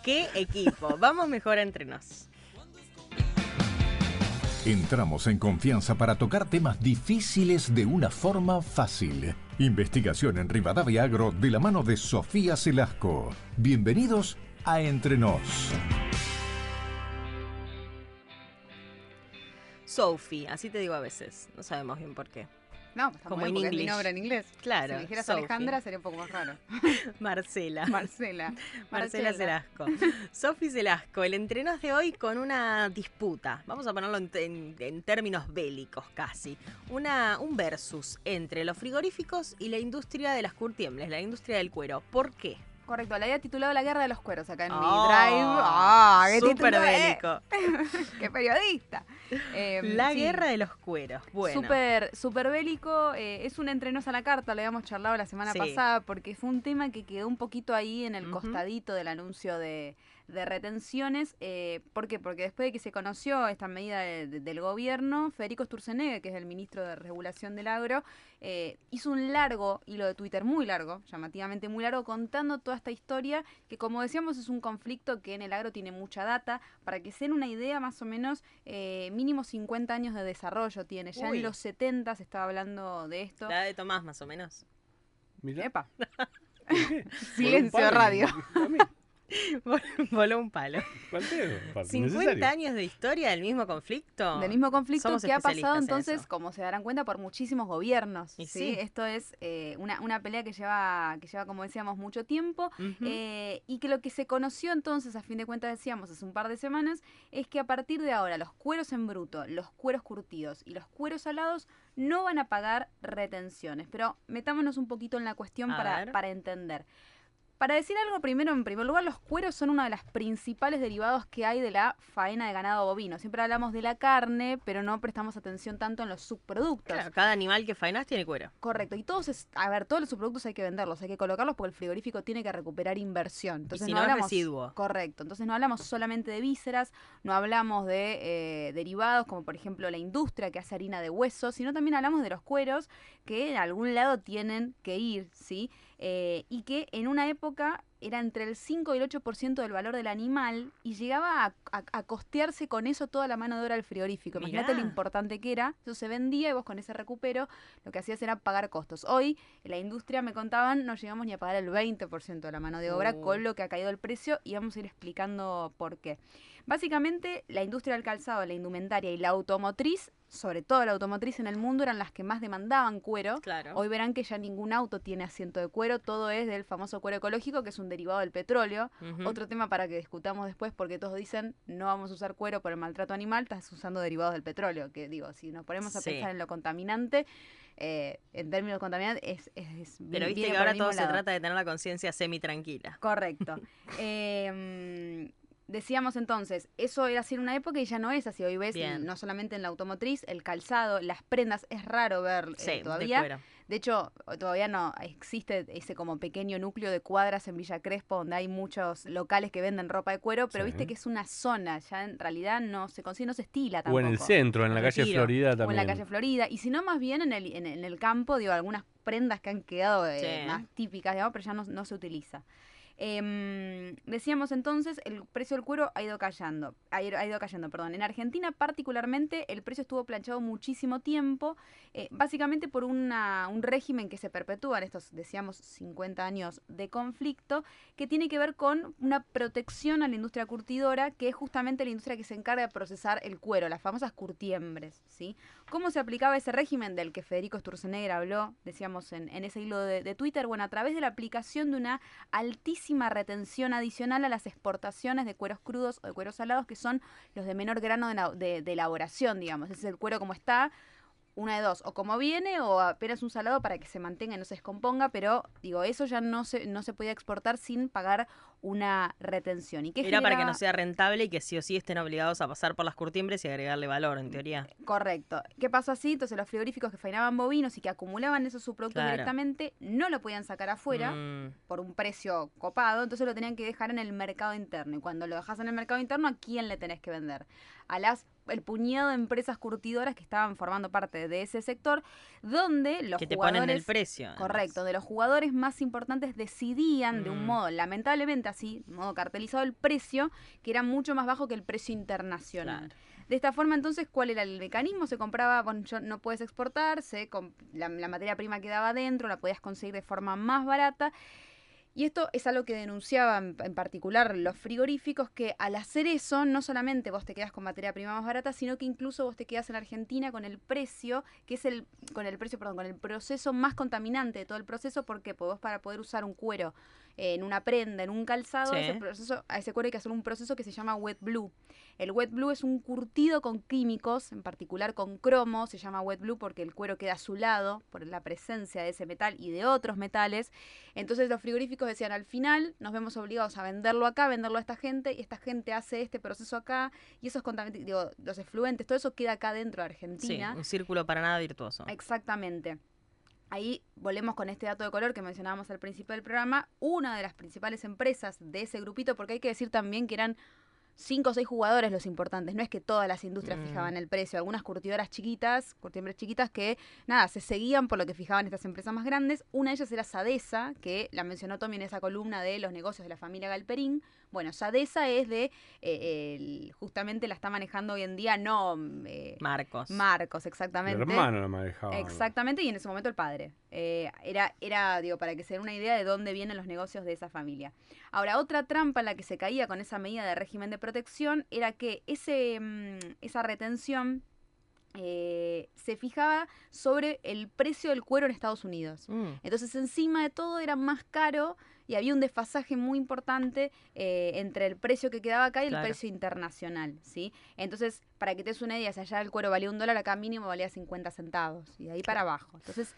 qué equipo. Vamos mejor entre nos. Entramos en confianza para tocar temas difíciles de una forma fácil. Investigación en Rivadavia Agro de la mano de Sofía Celasco. Bienvenidos a Entre Nos. Sophie, así te digo a veces. No sabemos bien por qué. No, pues está Como muy bien, en porque es mi English. nombre en inglés. Claro, Si me dijeras Sophie. Alejandra sería un poco más raro. Marcela. Marcela. Celasco. Sophie Celasco, el Entre Nos de hoy con una disputa. Vamos a ponerlo en términos bélicos casi. Un versus entre los frigoríficos y la industria de las curtiembres, la industria del cuero. ¿Por qué? Correcto, la había titulado La Guerra de los Cueros acá en mi Oh, drive. ¡Qué súper título, bélico. ¡Qué periodista! La Sí. Guerra de los Cueros. Bueno. Súper bélico. Es un Entre Nos a la carta, lo habíamos charlado la semana Sí. pasada, porque fue un tema que quedó un poquito ahí en el Ujú. costadito del anuncio de retenciones. ¿Por qué? Porque después de que se conoció esta medida del gobierno, Federico Sturzenegger, que es el ministro de Regulación del Agro, hizo un largo hilo de Twitter, muy largo, llamativamente muy largo, contando toda esta historia, que como decíamos es un conflicto que en el agro tiene mucha data. Para que se den una idea, más o menos, mínimo 50 años de desarrollo tiene. Ya Uy. en los 70 se estaba hablando de esto. La de Tomás, más o menos. Mirá. Epa. ¿Por qué? Silencio Voló un palo. radio. A mí, Voló un palo. ¿cuál pedo? 50 Necesario. años de historia del mismo conflicto. Del mismo conflicto Somos que ha pasado especialistas en entonces, eso. como se darán cuenta, por muchísimos gobiernos. Y ¿sí? sí. Esto es una pelea que lleva, como decíamos, mucho tiempo. Ujú. Y que lo que se conoció entonces, a fin de cuentas decíamos hace un par de semanas, es que a partir de ahora los cueros en bruto, los cueros curtidos y los cueros salados no van a pagar retenciones. Pero metámonos un poquito en la cuestión A ver. para entender. Para decir algo primero, en primer lugar, los cueros son uno de los principales derivados que hay de la faena de ganado bovino. Siempre hablamos de la carne, pero no prestamos atención tanto en los subproductos. Claro, cada animal que faenás tiene cuero. Correcto, y todos los subproductos hay que venderlos, hay que colocarlos porque el frigorífico tiene que recuperar inversión. Entonces si no no, es hablamos, residuo. correcto, entonces no hablamos solamente de vísceras, no hablamos de derivados como por ejemplo la industria que hace harina de hueso, sino también hablamos de los cueros que en algún lado tienen que ir, ¿sí? Y que en una época era entre el 5 y el 8% del valor del animal y llegaba a costearse con eso toda la mano de obra del frigorífico. Imagínate lo Mirá. importante que era. Eso se vendía y vos con ese recupero lo que hacías era pagar costos. Hoy, en la industria, me contaban, no llegamos ni a pagar el 20% de la mano de obra con lo que ha caído el precio y vamos a ir explicando por qué. Básicamente, la industria del calzado, la indumentaria y la automotriz, sobre todo la automotriz en el mundo, eran las que más demandaban cuero. Claro. Hoy verán que ya ningún auto tiene asiento de cuero, todo es del famoso cuero ecológico, que es un derivado del petróleo. Ujú. Otro tema para que discutamos después, porque todos dicen no vamos a usar cuero por el maltrato animal, estás usando derivados del petróleo, que digo, si nos ponemos a Sí. pensar en lo contaminante, en términos contaminantes, Pero viste viene que por ahora el mismo todo se lado. trata de tener la conciencia semi-tranquila. Correcto. Decíamos entonces, eso era así en una época y ya no es así. Hoy ves, Bien. no solamente en la automotriz, el calzado, las prendas, es raro ver Sí, de todavía. cuero. De hecho, todavía no existe ese como pequeño núcleo de cuadras en Villa Crespo donde hay muchos locales que venden ropa de cuero, pero Sí. viste que es una zona, ya en realidad no se consigue, no se estila O tampoco. en el centro, en la calle Retiro. Florida O también. en la calle Florida. Y si no, más bien en el campo, digo, algunas prendas que han quedado Sí. más típicas, digamos, pero ya no se utiliza. Decíamos entonces, el precio del cuero ha ido cayendo. Perdón. En Argentina particularmente el precio estuvo planchado muchísimo tiempo, básicamente por un régimen que se perpetúa en estos, decíamos, 50 años de conflicto, que tiene que ver con una protección a la industria curtidora, que es justamente la industria que se encarga de procesar el cuero, las famosas curtiembres, ¿sí? ¿Cómo se aplicaba ese régimen del que Federico Sturzenegger habló, decíamos, en ese hilo de Twitter? Bueno, a través de la aplicación de una altísima retención adicional a las exportaciones de cueros crudos o de cueros salados, que son los de menor grano de elaboración, digamos. Ese es el cuero como está, una de dos, o como viene o apenas un salado para que se mantenga y no se descomponga, pero digo, eso ya no se podía exportar sin pagar una retención. ¿Y qué Era para que generaba? no sea rentable y que sí o sí estén obligados a pasar por las curtiembres y agregarle valor, en teoría. Correcto. ¿Qué pasó así? Entonces los frigoríficos que faenaban bovinos y que acumulaban esos subproductos Claro. directamente no lo podían sacar afuera por un precio copado, entonces lo tenían que dejar en el mercado interno. Y cuando lo dejas en el mercado interno, ¿a quién le tenés que vender? El puñado de empresas curtidoras que estaban formando parte de ese sector, donde los que te jugadores... ponen el precio. además. Correcto, de los jugadores más importantes decidían de un modo lamentablemente venta así, de modo cartelizado, el precio, que era mucho más bajo que el precio internacional. Claro. De esta forma, entonces, ¿cuál era el mecanismo? Se compraba, bueno, no puedes exportar, la materia prima quedaba adentro, la podías conseguir de forma más barata. Y esto es algo que denunciaban en particular los frigoríficos, que al hacer eso, no solamente vos te quedas con materia prima más barata, sino que incluso vos te quedas en Argentina con el precio, con el proceso más contaminante de todo el proceso. ¿Por qué? Porque vos, para poder usar un cuero en una prenda, en un calzado, Sí. a ese cuero hay que hacer un proceso que se llama wet blue. El wet blue es un curtido con químicos, en particular con cromo. Se llama wet blue porque el cuero queda azulado por la presencia de ese metal y de otros metales. Entonces los frigoríficos decían, al final nos vemos obligados a venderlo acá, venderlo a esta gente, y esta gente hace este proceso acá, y esos contaminantes, los efluentes, todo eso queda acá dentro de Sí, Argentina. un círculo para nada virtuoso. Exactamente. Ahí volvemos con este dato de color que mencionábamos al principio del programa. Una de las principales empresas de ese grupito, porque hay que decir también que eran 5 o 6 jugadores los importantes, no es que todas las industrias fijaban el precio, algunas curtidoras chiquitas, curtiembres chiquitas que, nada, se seguían por lo que fijaban estas empresas más grandes. Una de ellas era Sadesa, que la mencionó Tommy en esa columna de los negocios de la familia Galperín. Bueno, Sadesa es de, justamente la está manejando hoy en día, Marcos, El exactamente. hermano lo manejaba. Exactamente, y en ese momento el padre. Digo, para que se den una idea de dónde vienen los negocios de esa familia. Ahora, otra trampa en la que se caía con esa medida de régimen de protección era que esa retención se fijaba sobre el precio del cuero en Estados Unidos. Entonces, encima de todo, era más caro y había un desfasaje muy importante entre el precio que quedaba acá y el precio internacional, ¿sí? Entonces, para que te des una idea, si allá el cuero valía $1, acá mínimo valía 50 centavos, y de ahí para abajo. Entonces,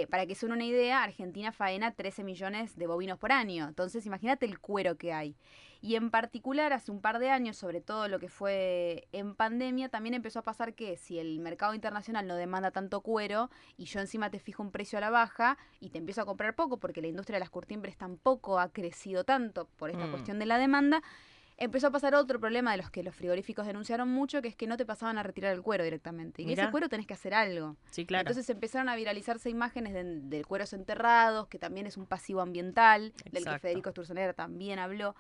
para que se den una idea, Argentina faena 13 millones de bovinos por año. Entonces, imagínate el cuero que hay. Y en particular, hace un par de años, sobre todo lo que fue en pandemia, también empezó a pasar que si el mercado internacional no demanda tanto cuero y yo encima te fijo un precio a la baja y te empiezo a comprar poco, porque la industria de las curtiembres tampoco ha crecido tanto por esta cuestión de la demanda, empezó a pasar otro problema de los que los frigoríficos denunciaron mucho, que es que no te pasaban a retirar el cuero directamente. Y ese cuero tenés que hacer algo. Sí, claro. Entonces empezaron a viralizarse imágenes de cueros enterrados, que también es un pasivo ambiental, del que Federico Sturzenegger también habló.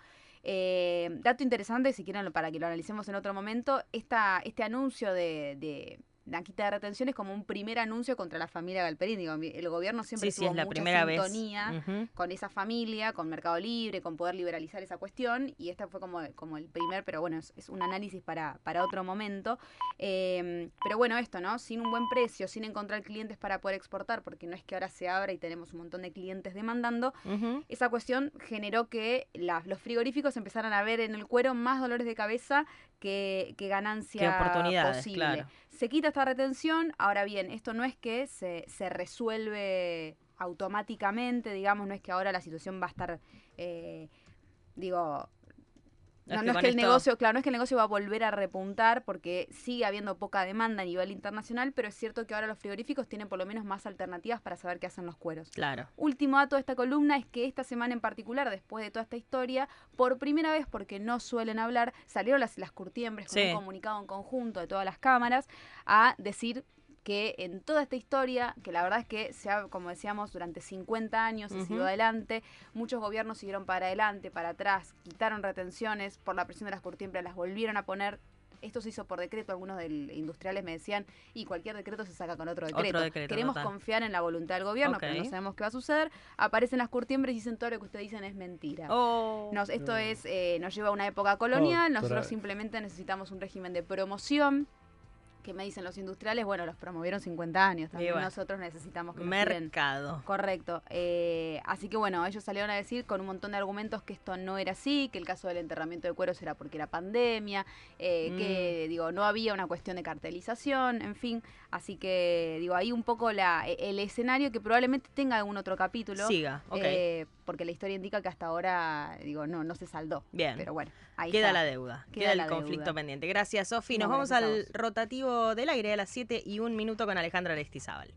Dato interesante, si quieren, para que lo analicemos en otro momento, este anuncio de la quita de retención es como un primer anuncio contra la familia Galperín. Digo, el gobierno siempre tuvo mucha sintonía con esa familia, con Mercado Libre, con poder liberalizar esa cuestión, y esta fue como el primer, pero bueno, es un análisis para otro momento. Pero bueno, esto, ¿no? Sin un buen precio, sin encontrar clientes para poder exportar, porque no es que ahora se abra y tenemos un montón de clientes demandando, esa cuestión generó que los frigoríficos empezaran a ver en el cuero más dolores de cabeza que ganancia qué oportunidades, posible. Claro. Se quita esta retención. Ahora bien, esto no es que se resuelve automáticamente, digamos, no es que ahora la situación va a estar, no es que el negocio, claro, no es que el negocio va a volver a repuntar, porque sigue habiendo poca demanda a nivel internacional, pero es cierto que ahora los frigoríficos tienen por lo menos más alternativas para saber qué hacen los cueros. Claro. Último dato de esta columna es que esta semana en particular, después de toda esta historia, por primera vez, porque no suelen hablar, salieron las curtiembres con un comunicado en conjunto de todas las cámaras a decir que en toda esta historia, que la verdad es que como decíamos, durante 50 años se siguió adelante, muchos gobiernos siguieron para adelante, para atrás, quitaron retenciones, por la presión de las curtiembres las volvieron a poner. Esto se hizo por decreto, algunos industriales me decían, y cualquier decreto se saca con otro decreto. Queremos confiar en la voluntad del gobierno, pero no sabemos qué va a suceder. Aparecen las curtiembres y dicen todo lo que ustedes dicen es mentira. Esto nos lleva a una época colonial, nosotros simplemente necesitamos un régimen de promoción. Que me dicen los industriales, bueno, los promovieron 50 años, también nosotros necesitamos que mercado. Correcto. Así que bueno, ellos salieron a decir con un montón de argumentos que esto no era así, que el caso del enterramiento de cueros era porque era pandemia, que no había una cuestión de cartelización, en fin. Así que ahí un poco el escenario que probablemente tenga algún otro capítulo. Siga, porque la historia indica que hasta ahora, no se saldó. Bien. Pero bueno, ahí queda está. la deuda, queda el conflicto pendiente. Gracias, Sofi. Nos vamos al rotativo del aire a las 7:01 con Alejandra Aristizábal.